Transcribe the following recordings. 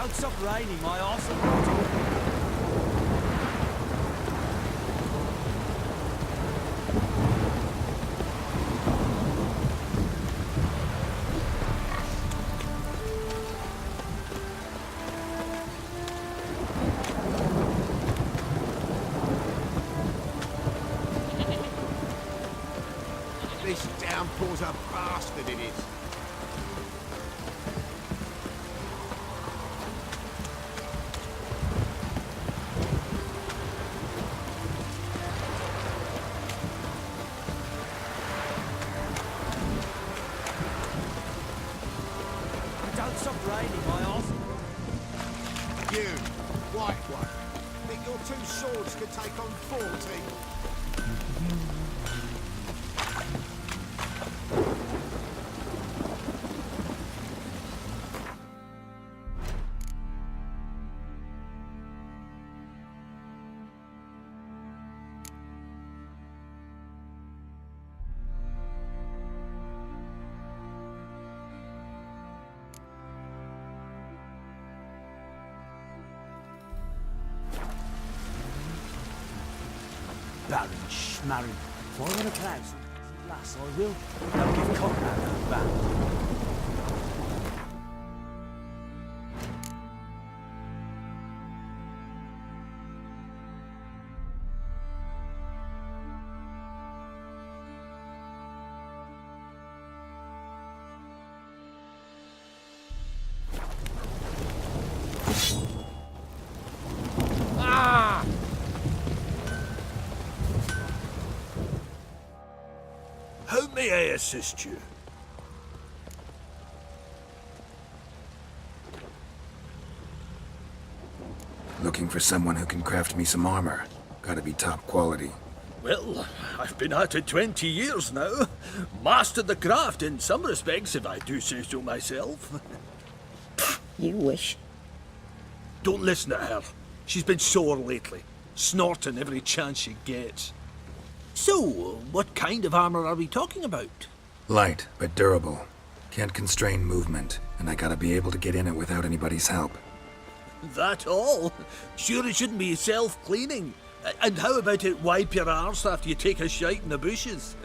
Don't stop raining, my arse. This downpour's a bastard, it is. Don't stop raining, my arse. You, white one, think your two swords could take on 40? Baron Schmarren. 400,000. Lass, I will. Don't give Conrad that back. How may I assist you? Looking for someone who can craft me some armor. Gotta be top quality. Well, I've been at it 20 years now. Mastered the craft in some respects, if I do say so myself. You wish. Don't listen to her. She's been sore lately, snorting every chance she gets. So, what kind of armor are we talking about? Light, but durable. Can't constrain movement, and I gotta be able to get in it without anybody's help. That all? Sure it shouldn't be self-cleaning. And how about it wipe your arse after you take a shite in the bushes?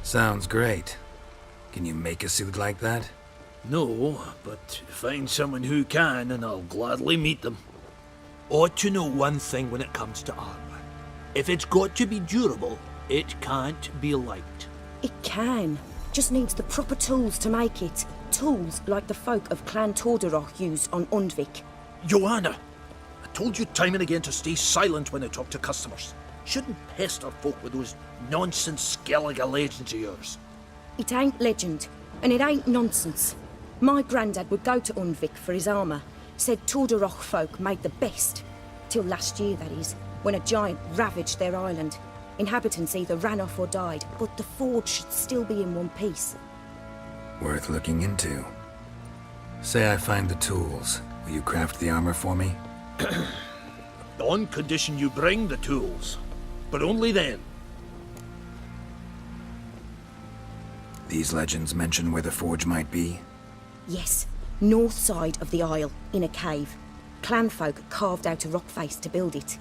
Sounds great. Can you make a suit like that? No, but find someone who can and I'll gladly meet them. Ought to know one thing when it comes to armor. If it's got to be durable, it can't be light. It can. Just needs the proper tools to make it. Tools like the folk of Clan Tordaroch use on Undvik. Joanna, I told you time and again to stay silent when I talk to customers. Shouldn't pester folk with those nonsense Skellige legends of yours. It ain't legend, and it ain't nonsense. My granddad would go to Undvik for his armour. Said Tordaroch folk made the best. Till last year, that is, when a giant ravaged their island. Inhabitants either ran off or died, but the forge should still be in one piece. Worth looking into. Say I find the tools. Will you craft the armor for me? On condition you bring the tools. But only then. These legends mention where the forge might be? Yes, north side of the isle, in a cave. Clanfolk carved out a rock face to build it.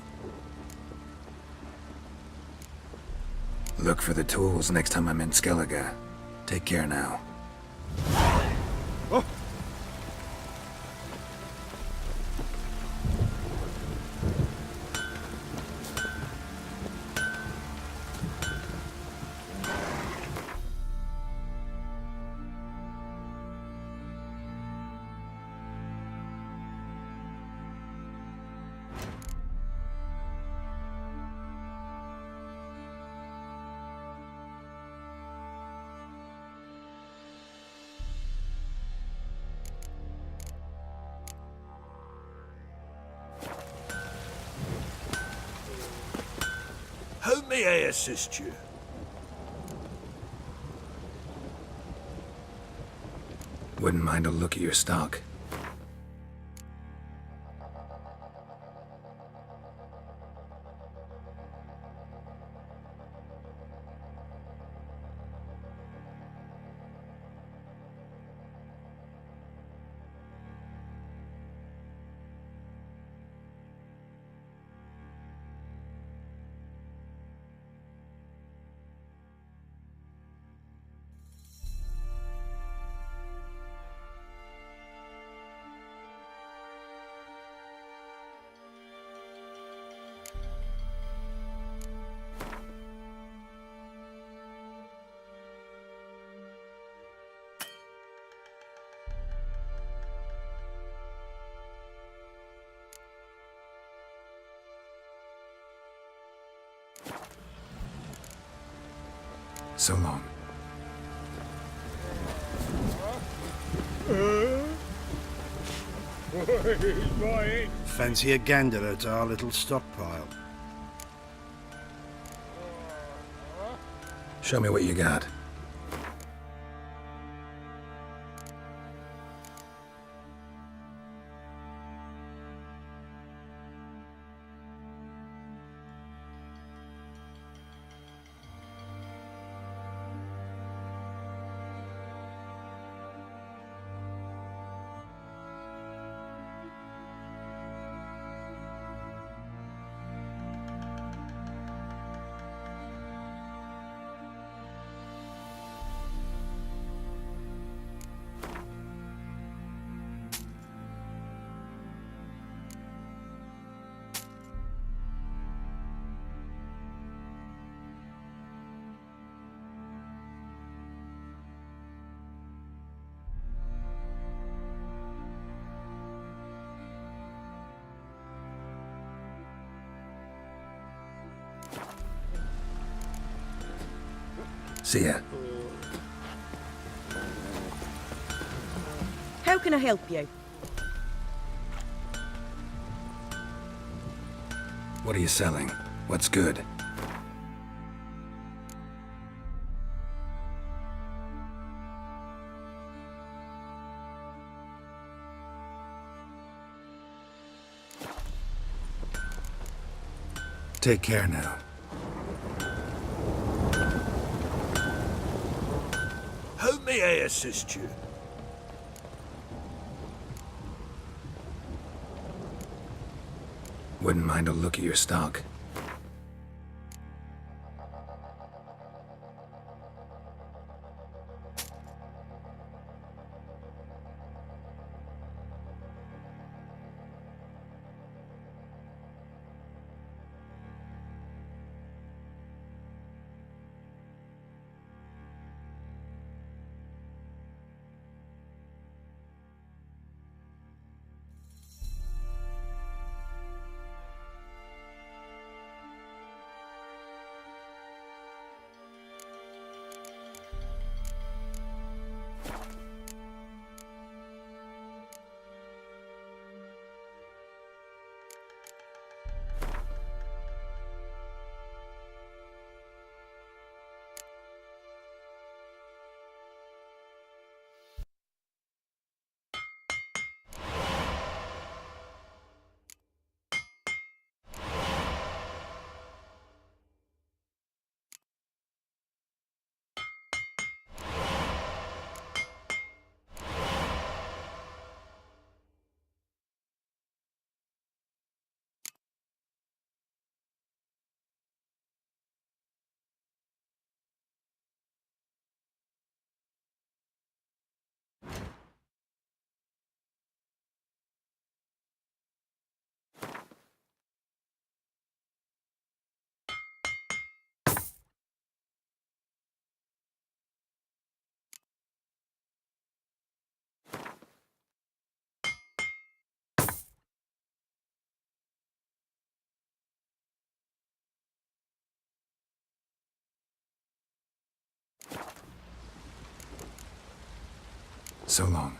Look for the tools next time I'm in Skellige. Take care now. How may I assist you? Wouldn't mind a look at your stock. So long. Fancy a gander at our little stockpile? Show me what you got. See ya. How can I help you? What are you selling? What's good? Take care now. How may I assist you? Wouldn't mind a look at your stock. So long.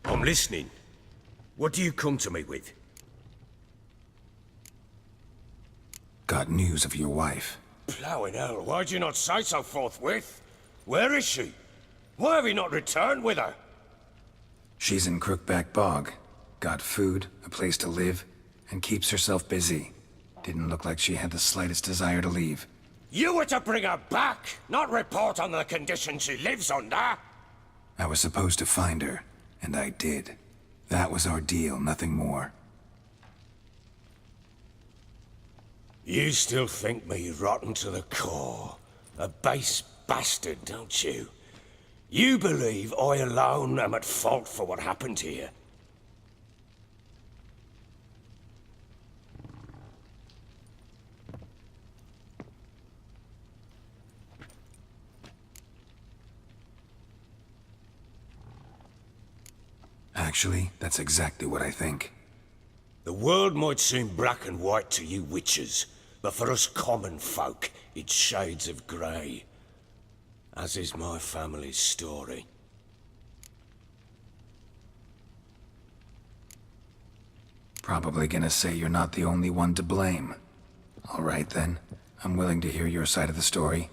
I'm listening. What do you come to me with? Got news of your wife. Plowing hell, why'd you not say so forthwith? Where is she? Why have you not returned with her? She's in Crookback Bog. Got food, a place to live, and keeps herself busy. Didn't look like she had the slightest desire to leave. You were to bring her back, not report on the conditions she lives under. I was supposed to find her, and I did. That was our deal, nothing more. You still think me rotten to the core. A base bastard, don't you? You believe I alone am at fault for what happened here. Actually, that's exactly what I think. The world might seem black and white to you witches, but for us common folk, it's shades of grey. As is my family's story. Probably gonna say you're not the only one to blame. All right then, I'm willing to hear your side of the story.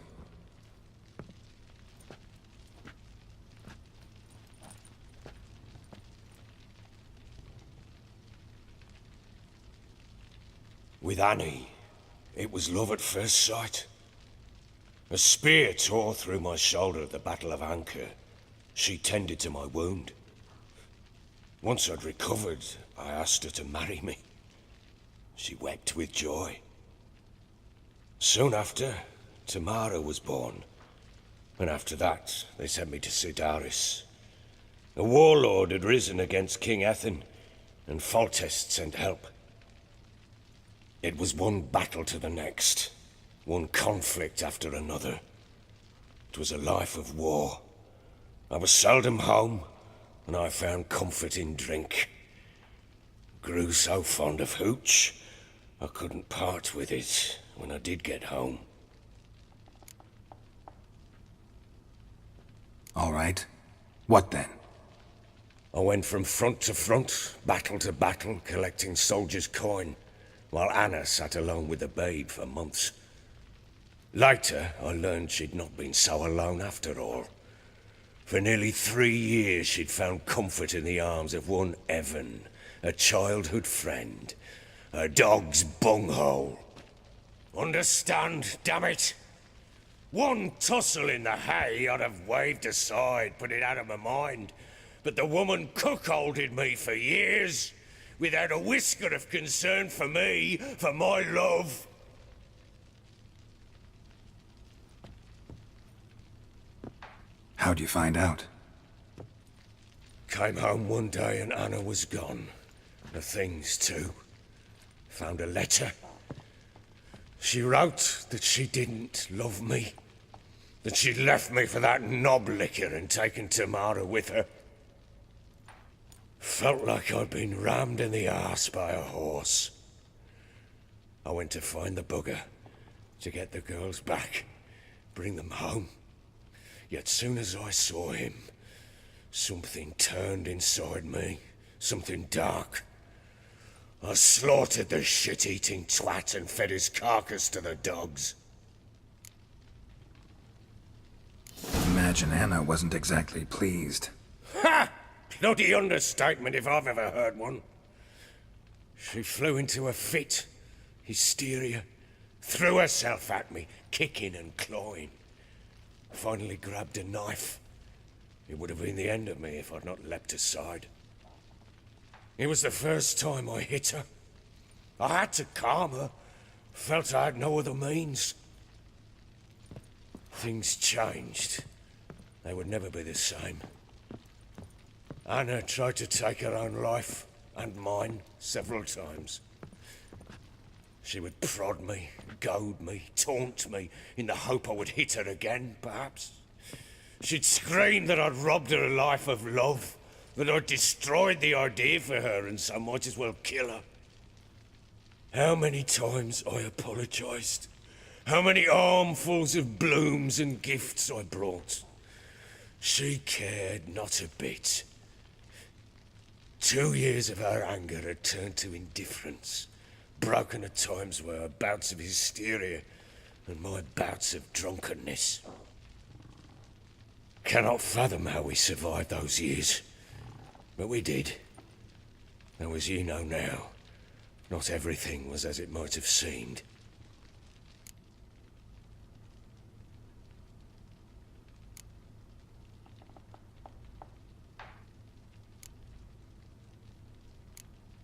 With Annie, it was love at first sight. A spear tore through my shoulder at the Battle of Anchor. She tended to my wound. Once I'd recovered, I asked her to marry me. She wept with joy. Soon after, Tamara was born. And after that, they sent me to Sidaris. A warlord had risen against King Ethan, and Foltest sent help. It was one battle to the next, one conflict after another. It was a life of war. I was seldom home, and I found comfort in drink. Grew so fond of hooch, I couldn't part with it when I did get home. All right. What then? I went from front to front, battle to battle, collecting soldiers' coin, while Anna sat alone with the babe for months. Later, I learned she'd not been so alone after all. For nearly 3 years, she'd found comfort in the arms of one Evan, a childhood friend, a dog's bunghole. Understand, damn it? One tussle in the hay I'd have waved aside, put it out of my mind. But the woman cuckolded me for years, without a whisker of concern for me, for my love. How'd you find out? Came home one day and Anna was gone. The things too. Found a letter. She wrote that she didn't love me. That she'd left me for that knob licker and taken Tamara with her. Felt like I'd been rammed in the arse by a horse. I went to find the bugger, to get the girls back, bring them home. Yet soon as I saw him, something turned inside me, something dark. I slaughtered the shit-eating twat and fed his carcass to the dogs. Imagine Anna wasn't exactly pleased. Ha! Bloody understatement if I've ever heard one. She flew into a fit, hysteria, threw herself at me, kicking and clawing. Finally grabbed a knife. It would have been the end of me if I'd not leapt aside. It was the first time I hit her. I had to calm her. Felt I had no other means. Things changed. They would never be the same. Anna tried to take her own life, and mine, several times. She would prod me, goad me, taunt me, in the hope I would hit her again, perhaps. She'd scream that I'd robbed her a life of love, that I'd destroyed the idea for her and so might as well kill her. How many times I apologized. How many armfuls of blooms and gifts I brought. She cared not a bit. 2 years of her anger had turned to indifference, broken at times by her bouts of hysteria and my bouts of drunkenness. Cannot fathom how we survived those years, but we did. Though as you know now, not everything was as it might have seemed.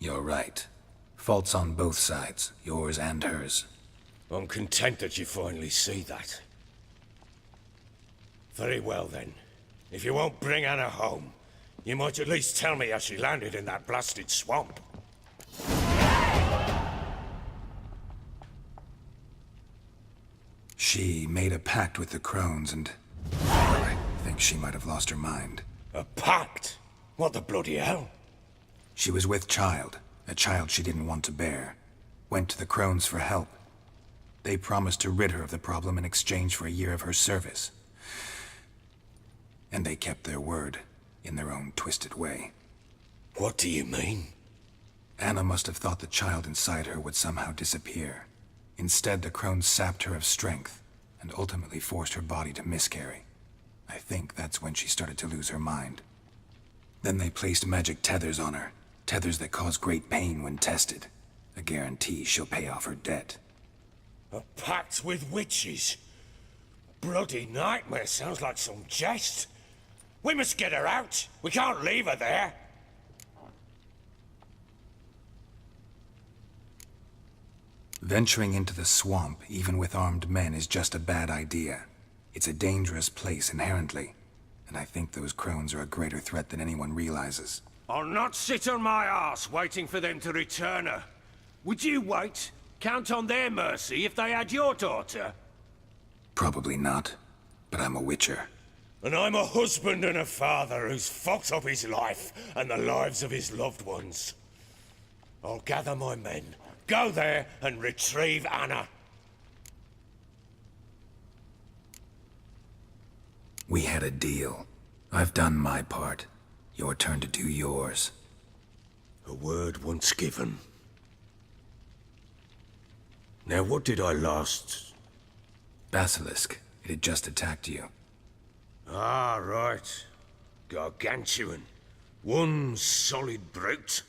You're right. Faults on both sides, yours and hers. I'm content that you finally see that. Very well then. If you won't bring Anna home, you might at least tell me how she landed in that blasted swamp. She made a pact with the crones and... I think she might have lost her mind. A pact? What the bloody hell? She was with child, a child she didn't want to bear. Went to the crones for help. They promised to rid her of the problem in exchange for a year of her service. And they kept their word, in their own twisted way. What do you mean? Anna must have thought the child inside her would somehow disappear. Instead, the crones sapped her of strength, and ultimately forced her body to miscarry. I think that's when she started to lose her mind. Then they placed magic tethers on her, tethers that cause great pain when tested. A guarantee she'll pay off her debt. A pact with witches? Bloody nightmare, sounds like some jest. We must get her out. We can't leave her there. Venturing into the swamp, even with armed men, is just a bad idea. It's a dangerous place inherently, and I think those crones are a greater threat than anyone realizes. I'll not sit on my arse waiting for them to return her. Would you wait? Count on their mercy if they had your daughter? Probably not, but I'm a witcher. And I'm a husband and a father who's fucked up his life and the lives of his loved ones. I'll gather my men, go there and retrieve Anna. We had a deal. I've done my part. Your turn to do yours. A word once given. Now what did I last... Basilisk. It had just attacked you. Ah, right. Gargantuan. One solid brute.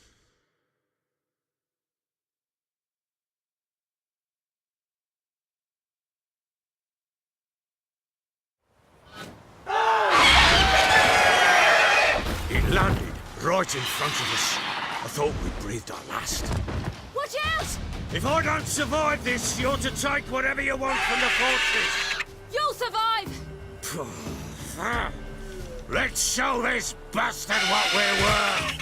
It landed right in front of us. I thought we'd breathed our last. Watch out! If I don't survive this, you're to take whatever you want from the fortress. You'll survive! Let's show this bastard what we're worth.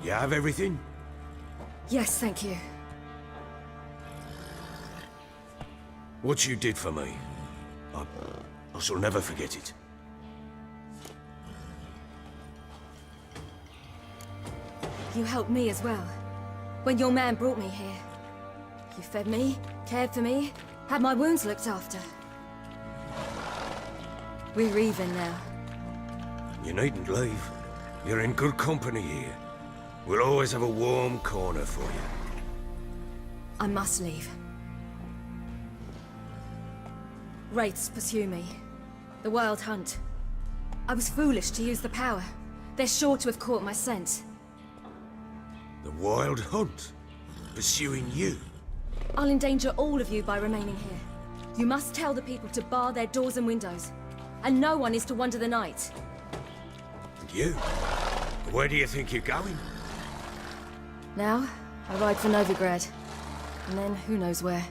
You have everything? Yes, thank you. What you did for me, I shall never forget it. You helped me as well. When your man brought me here. You fed me, cared for me, had my wounds looked after. We're even now. You needn't leave. You're in good company here. We'll always have a warm corner for you. I must leave. Wraiths pursue me. The Wild Hunt. I was foolish to use the power. They're sure to have caught my scent. The Wild Hunt? Pursuing you? I'll endanger all of you by remaining here. You must tell the people to bar their doors and windows. And no one is to wander the night. And you? Where do you think you're going? Now, I ride for Novigrad. And then who knows where.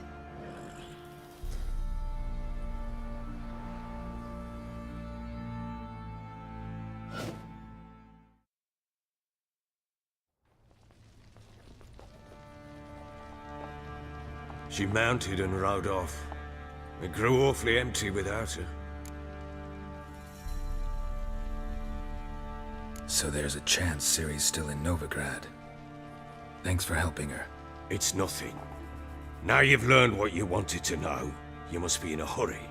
She mounted and rode off. It grew awfully empty without her. So there's a chance Ciri's still in Novigrad. Thanks for helping her. It's nothing. Now you've learned what you wanted to know, you must be in a hurry.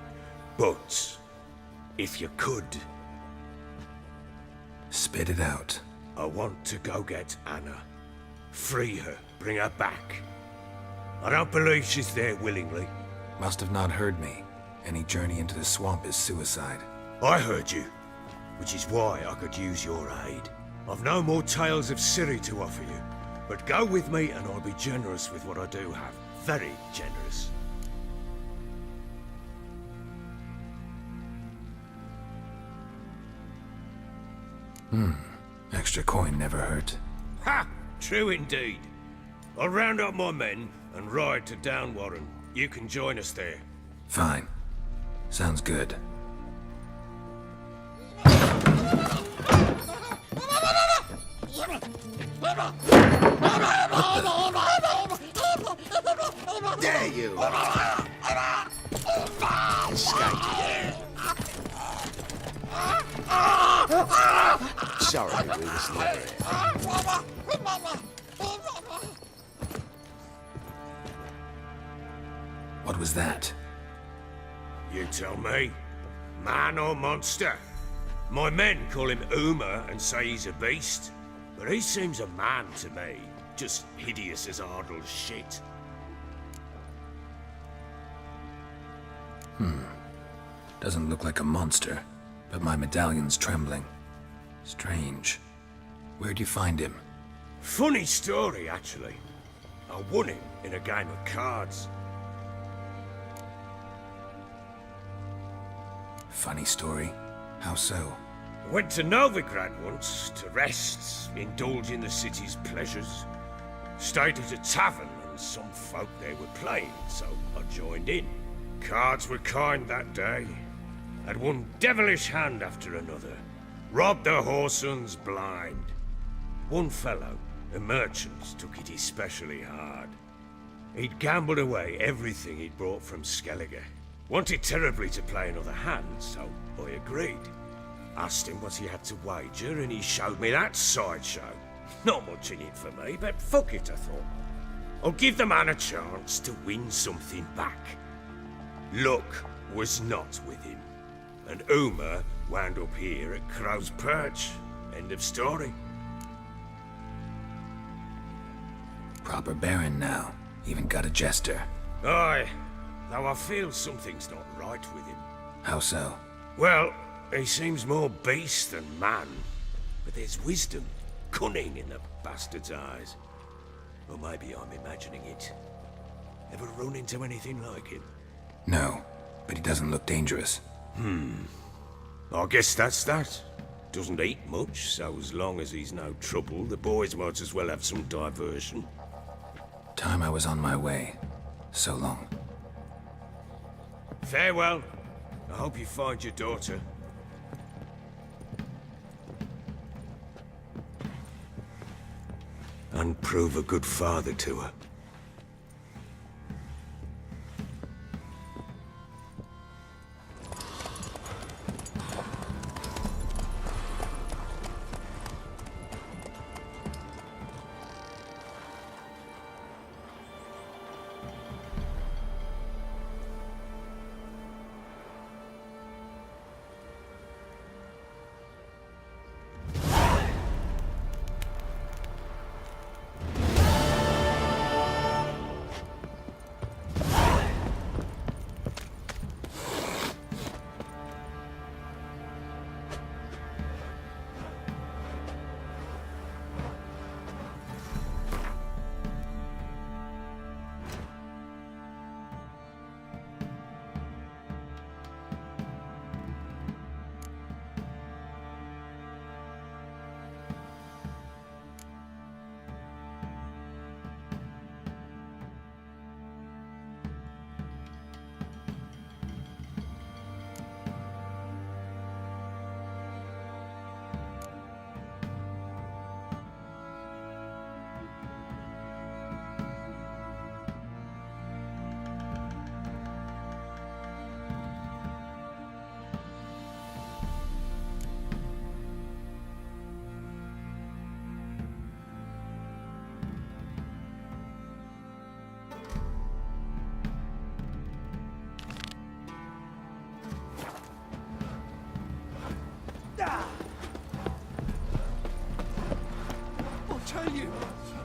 But, if you could, Spit it out. I want to go get Anna. Free her, bring her back. I don't believe she's there willingly. Must have not heard me. Any journey into the swamp is suicide. I heard you, which is why I could use your aid. I've no more tales of Ciri to offer you, but go with me and I'll be generous with what I do have. Very generous. Extra coin never hurt. Ha! True indeed. I'll round up my men and ride to Downwarren. You can join us there. Fine. Sounds good. Dare you! Escape. Sorry, we was never here. What was that? You tell me. Man or monster? My men call him Uma and say he's a beast. But he seems a man to me. Just hideous as Ardle's shit. Doesn't look like a monster, but my medallion's trembling. Strange. Where'd you find him? Funny story, actually. I won him in a game of cards. Funny story. How so? Went to Novigrad once to rest, indulge in the city's pleasures. Stayed at a tavern and some folk there were playing, so I joined in. Cards were kind that day. Had one devilish hand after another. Robbed the whoresons blind. One fellow, a merchant, took it especially hard. He'd gambled away everything he'd brought from Skellige. Wanted terribly to play another hand, so I agreed. Asked him what he had to wager, and he showed me that sideshow. Not much in it for me, but fuck it, I thought. I'll give the man a chance to win something back. Luck was not with him, and Uma wound up here at Crow's Perch. End of story. Proper baron now. Even got a jester. Aye, though I feel something's not right with him. How so? Well, he seems more beast than man, but there's wisdom, cunning in the bastard's eyes. Or maybe I'm imagining it. Ever run into anything like him? No, but he doesn't look dangerous. I guess that's that. Doesn't eat much, so as long as he's no trouble, the boys might as well have some diversion. Time I was on my way. So long. Farewell. I hope you find your daughter. and prove a good father to her.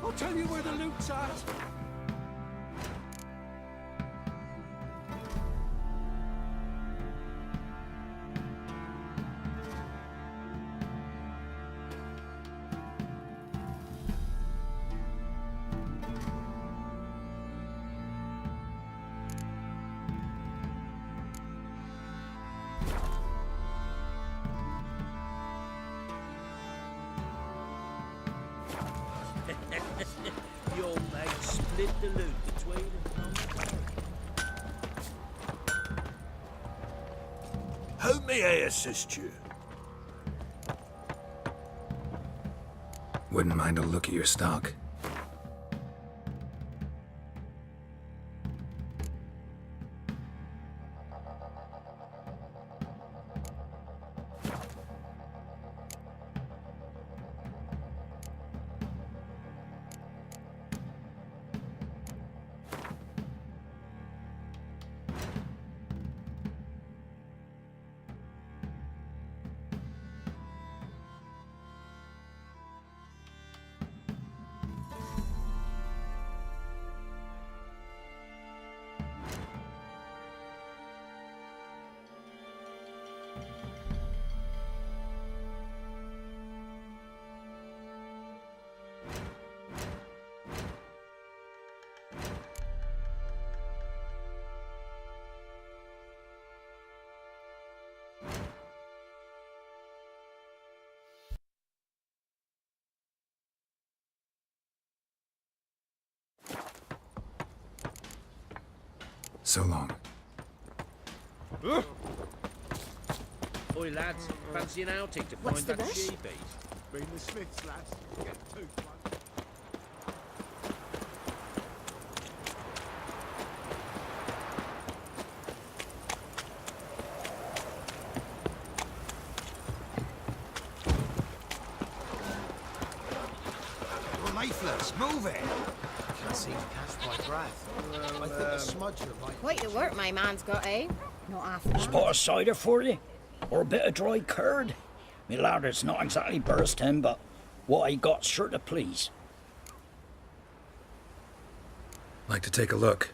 I'll tell you where the loot's at. Your mate split the loot between them. How may I assist you? Wouldn't mind a look at your stock. So long. Oi, lads, fancy an outing to What's find the that rush? sheepies? Bring the Smiths, lads. Get two. Mayflers, move it! Can't seem to catch my breath. I think a smudger might... Quite the work my man's got, eh? Not half bad. Spot of cider for you? Or a bit of dry curd? Me lad, it's not exactly bursting, but what I got's sure to please. Like to take a look.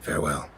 Farewell.